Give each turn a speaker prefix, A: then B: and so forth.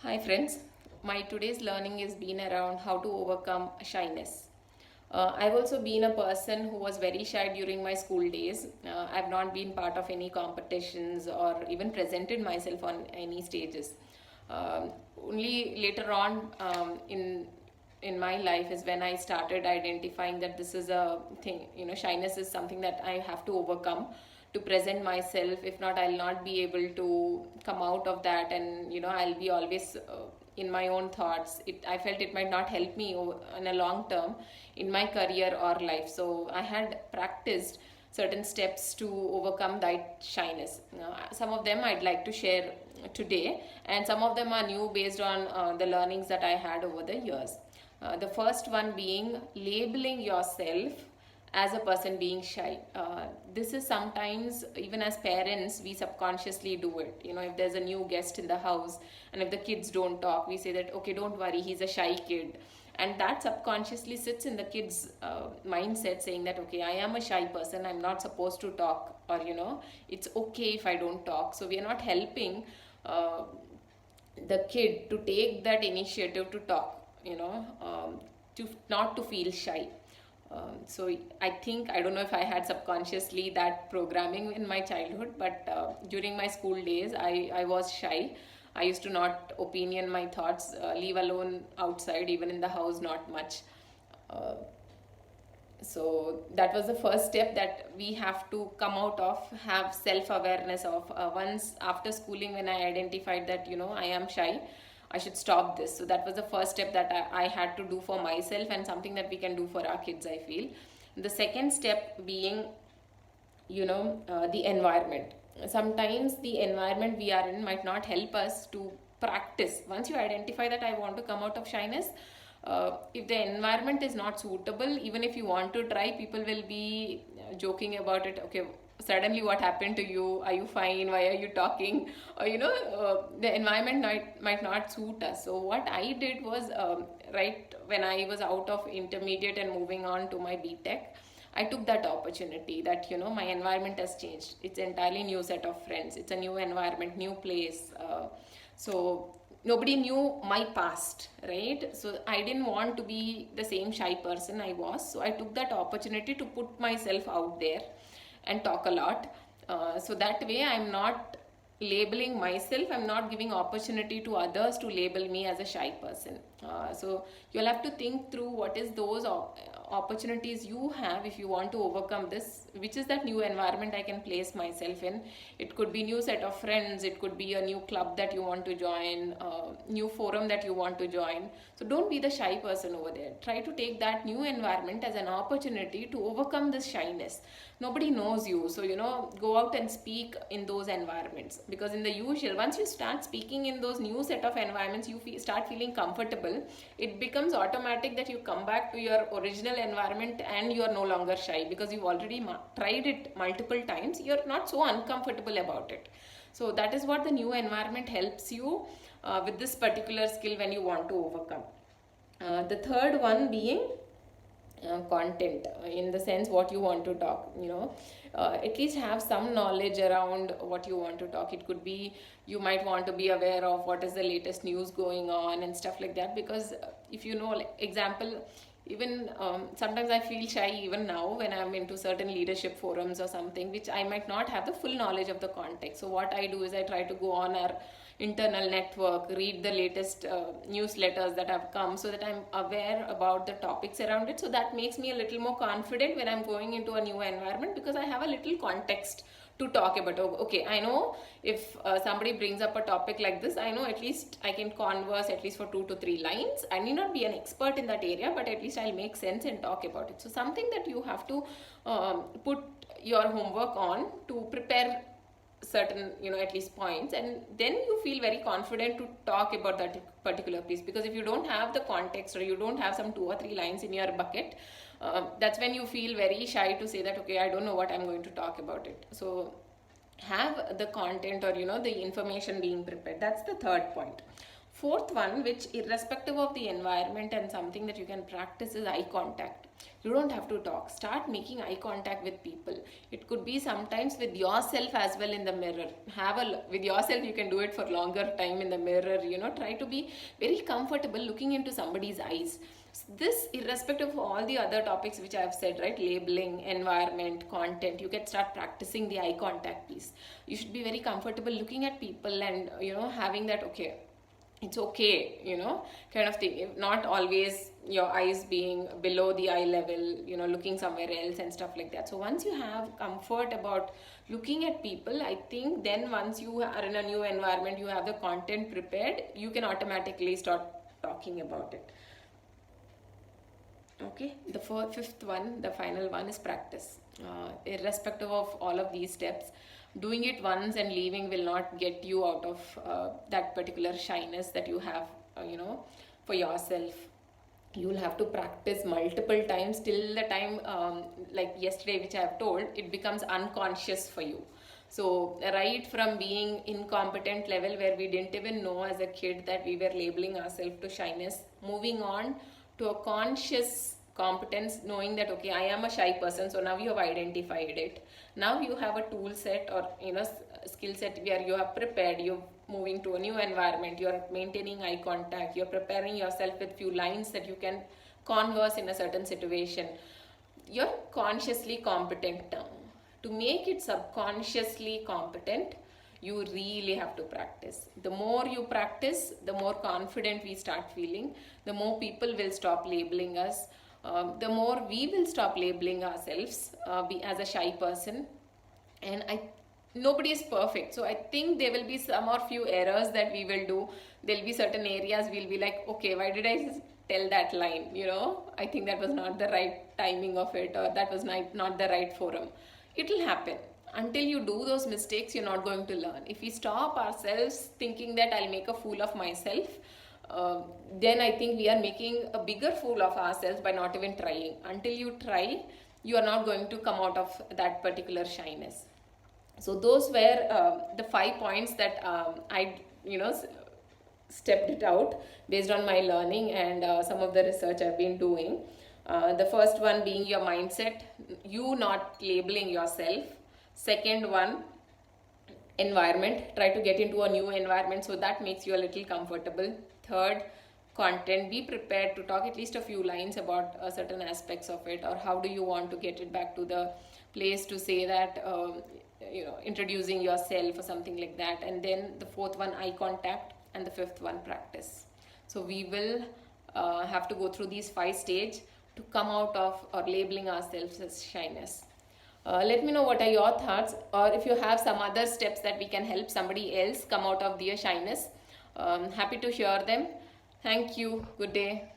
A: Hi friends, my today's learning is been around how to overcome shyness. I've also been a person who was very shy during my school days. I've not been part of any competitions or even presented myself on any stages. Only later on in my life is when I started identifying that this is a thing. Shyness is something that I have to overcome to present myself. If not, I'll not be able to come out of that, and I'll be always in my own thoughts. I felt it might not help me in a long term in my career or life. So I had practiced certain steps to overcome that shyness. Some of them I'd like to share today, and some of them are new based on the learnings that I had over the years. The first one being labeling yourself as a person being shy. This is sometimes, even as parents, we subconsciously do it. If there's a new guest in the house and if the kids don't talk, we say that, okay, don't worry, he's a shy kid. And that subconsciously sits in the kids' mindset, saying that, okay, I am a shy person, I'm not supposed to talk, or, it's okay if I don't talk. So we are not helping uh, the kid to take that initiative to talk, to not to feel shy. So I don't know if I had subconsciously that programming in my childhood, but during my school days, I was shy. I used to not opinion my thoughts, leave alone outside, even in the house, not much. Uh, so that was the first step that we have to come out of, have self-awareness of. Once after schooling, when I identified that I am shy, I should stop this. So that was the first step that I had to do for myself, and something that we can do for our kids, I feel. The second step being the environment. Sometimes the environment we are in might not help us to practice. Once you identify that I want to come out of shyness, if the environment is not suitable, even if you want to try, people will be joking about it. Okay, suddenly what happened to you? Are you fine? Why are you talking? Or the environment might not suit us. So what I did was, right when I was out of intermediate and moving on to my BTech, I took that opportunity that my environment has changed. It's entirely new set of friends. It's a new environment, new place. So nobody knew my past, right? So I didn't want to be the same shy person I was. So I took that opportunity to put myself out there and talk a lot. So that way I'm not labeling myself, I'm not giving opportunity to others to label me as a shy person. So you'll have to think through what is those opportunities you have if you want to overcome this, which is that new environment I can place myself in. It could be new set of friends, it could be a new club that you want to join, new forum that you want to join. So don't be the shy person over there. Try to take that new environment as an opportunity to overcome this shyness. Nobody knows you, so go out and speak in those environments, because in the usual, once you start speaking in those new set of environments, you start feeling comfortable. It becomes automatic that you come back to your original environment and you are no longer shy, because you've already tried it multiple times. You're not so uncomfortable about it. So that is what the new environment helps you with this particular skill when you want to overcome. The third one being content, in the sense what you want to talk. At least have some knowledge around what you want to talk. It could be you might want to be aware of what is the latest news going on and stuff like that, because if like example, even sometimes I feel shy even now when I'm into certain leadership forums or something, which I might not have the full knowledge of the context. So what I do is I try to go on our internal network, read the latest newsletters that have come, so that I'm aware about the topics around it. So that makes me a little more confident when I'm going into a new environment, because I have a little context to talk about. Okay, I know if somebody brings up a topic like this, I know at least I can converse at least for 2 to 3 lines. I need not be an expert in that area, but at least I'll make sense and talk about it. So something that you have to put your homework on to prepare certain at least points, and then you feel very confident to talk about that particular piece. Because if you don't have the context, or you don't have some 2 or 3 lines in your bucket, that's when you feel very shy to say that, okay, I don't know what I'm going to talk about it. So have the content, or the information being prepared. That's the third point. Fourth one, which irrespective of the environment and something that you can practice, is eye contact. You don't have to talk. Start making eye contact with people. It could be sometimes with yourself as well in the mirror. With yourself, you can do it for longer time in the mirror. Try to be very comfortable looking into somebody's eyes. This, irrespective of all the other topics which I have said, right? Labeling, environment, content, you can start practicing the eye contact piece. You should be very comfortable looking at people and, having that, okay, it's okay, kind of thing. If not always your eyes being below the eye level, looking somewhere else and stuff like that. So once you have comfort about looking at people, I think then once you are in a new environment, you have the content prepared, you can automatically start talking about it. Okay, the fifth one, the final one, is practice. Irrespective of all of these steps, doing it once and leaving will not get you out of that particular shyness that you have, for yourself. You will have to practice multiple times till the time, like yesterday, which I have told, it becomes unconscious for you. So right from being incompetent level where we didn't even know as a kid that we were labeling ourselves to shyness, moving on to a conscious competence, knowing that, okay, I am a shy person. So now you have identified it. Now you have a tool set or skill set where you are prepared. You're moving to a new environment. You're maintaining eye contact. You're preparing yourself with few lines that you can converse in a certain situation. You're consciously competent now. To make it subconsciously competent, you really have to practice. The more you practice, the more confident we start feeling. The more people will stop labeling us. The more we will stop labeling ourselves as a shy person. And nobody is perfect. So I think there will be some or few errors that we will do. There'll be certain areas we'll be like, okay, why did I tell that line? I think that was not the right timing of it, or that was not the right forum. It will happen. Until you do those mistakes, you're not going to learn. If we stop ourselves thinking that I'll make a fool of myself, then I think we are making a bigger fool of ourselves by not even trying. Until you try, you are not going to come out of that particular shyness. So those were the 5 points that I stepped it out based on my learning and some of the research I've been doing. The first one being your mindset, you not labeling yourself. Second one, environment. Try to get into a new environment so that makes you a little comfortable. Third, content. Be prepared to talk at least a few lines about certain aspects of it, or how do you want to get it back to the place to say that, introducing yourself or something like that. And then the fourth one, eye contact, and the fifth one, practice. So we will have to go through these 5 stages to come out of or labeling ourselves as shyness. Let me know what are your thoughts, or if you have some other steps that we can help somebody else come out of their shyness. Happy to hear them. Thank you. Good day.